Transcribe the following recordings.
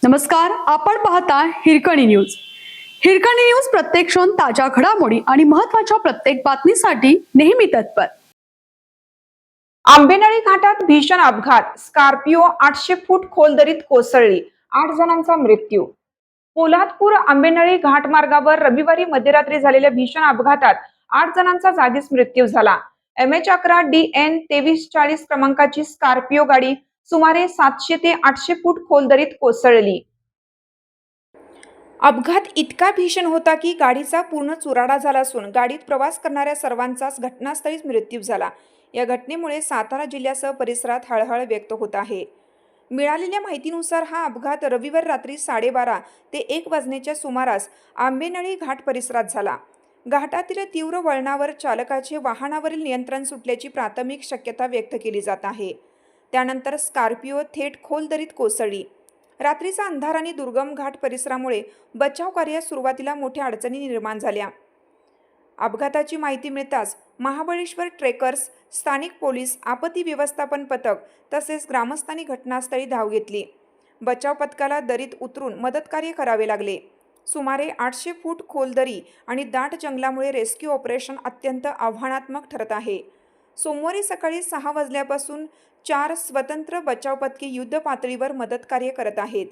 नमस्कार, आपण पाहता हिरकणी न्यूज. हिरकणी न्यूज प्रत्येक क्षण ताज्या घडामोडी आणि महत्त्वाच्या प्रत्येक बातमीसाठी नेहमी तत्पर. आंबेनळी घाटात भीषण अपघात. स्कॉर्पिओ 800 फूट खोल दरीत कोसळली. 8 जणांचा मृत्यू. पोलादपूर आंबेनळी घाट मार्गावर रविवारी मध्यरात्री झालेल्या भीषण अपघातात 8 जणांचा जागीच मृत्यू झाला. MH11 DN 2340 क्रमांकाची स्कॉर्पिओ गाडी सुमारे 700 ते 800 फूट खोल दरीत कोसळली. अपघात इतका भीषण होता की गाडीचा पूर्ण चुराडा झाला असून गाडीत प्रवास करणाऱ्या सर्वांचाच घटनास्थळीच मृत्यू झाला. या घटनेमुळे सातारा जिल्ह्यासह परिसरात हळहळ व्यक्त होत आहे. मिळालेल्या माहितीनुसार हा अपघात रविवार रात्री 12:30 ते 1 वाजण्याच्या सुमारास आंबेनळी घाट परिसरात झाला. घाटातील तीव्र वळणावर चालकाचे वाहनावरील नियंत्रण सुटल्याची प्राथमिक शक्यता व्यक्त केली जात आहे. त्यानंतर स्कॉर्पिओ थेट खोल दरीत कोसळली. रात्रीचा अंधार आणि दुर्गम घाट परिसरामुळे बचाव कार्यात सुरुवातीला मोठ्या अडचणी निर्माण झाल्या. अपघाताची माहिती मिळताच महाबळेश्वर ट्रेकर्स, स्थानिक पोलीस, आपत्ती व्यवस्थापन पथक तसेच ग्रामस्थांनी घटनास्थळी धाव घेतली. बचाव पथकाला दरीत उतरून मदतकार्य करावे लागले. सुमारे 800 फूट खोल दरी आणि दाट जंगलामुळे रेस्क्यू ऑपरेशन अत्यंत आव्हानात्मक ठरत आहे. सोमवारी सकाळी 6 वाजल्यापासून 4 स्वतंत्र बचाव पथके युद्ध पातळीवर मदतकार्य करत आहेत.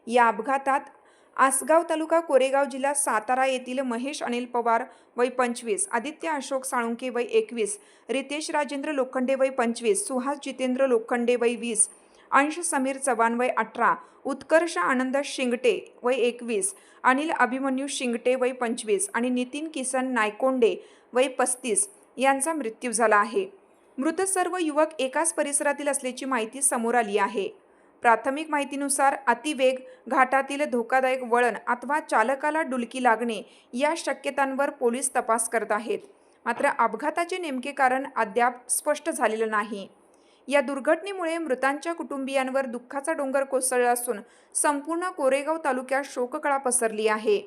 या अपघातात आसगाव तालुका कोरेगाव जिल्हा सातारा येथील महेश अनिल पवार वय 25, आदित्य अशोक साळुंके वय 21, रितेश राजेंद्र लोखंडे वय 25, सुहास जितेंद्र लोखंडे वय 20, अंश समीर चव्हाण वय 18, उत्कर्ष आनंद शिंगटे वय 21, अनिल अभिमन्यू शिंगटे वय 25 आणि नितीन किसन नायकोंडे वय 35 यांचा मृत्यू झाला आहे. मृत सर्व युवक एकाच परिसरातील असल्याची माहिती समोर आली आहे. प्राथमिक माहितीनुसार अतिवेग, घाटातील धोकादायक वळण अथवा चालकाला डुलकी लागणे या शक्यतांवर पोलीस तपास करत आहेत. मात्र अपघाताचे नेमके कारण अद्याप स्पष्ट झालेलं नाही. या दुर्घटनेमुळे मृतांच्या कुटुंबियांवर दुःखाचा डोंगर कोसळला असून संपूर्ण कोरेगाव तालुक्यात शोककळा पसरली आहे.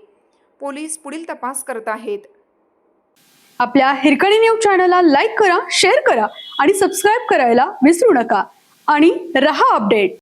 पोलीस पुढील तपास करत आहेत. आपल्या हिरकणी न्यूज चॅनलला लाईक करा, शेअर करा आणि सबस्क्राईब करायला विसरू नका आणि रहा अपडेट.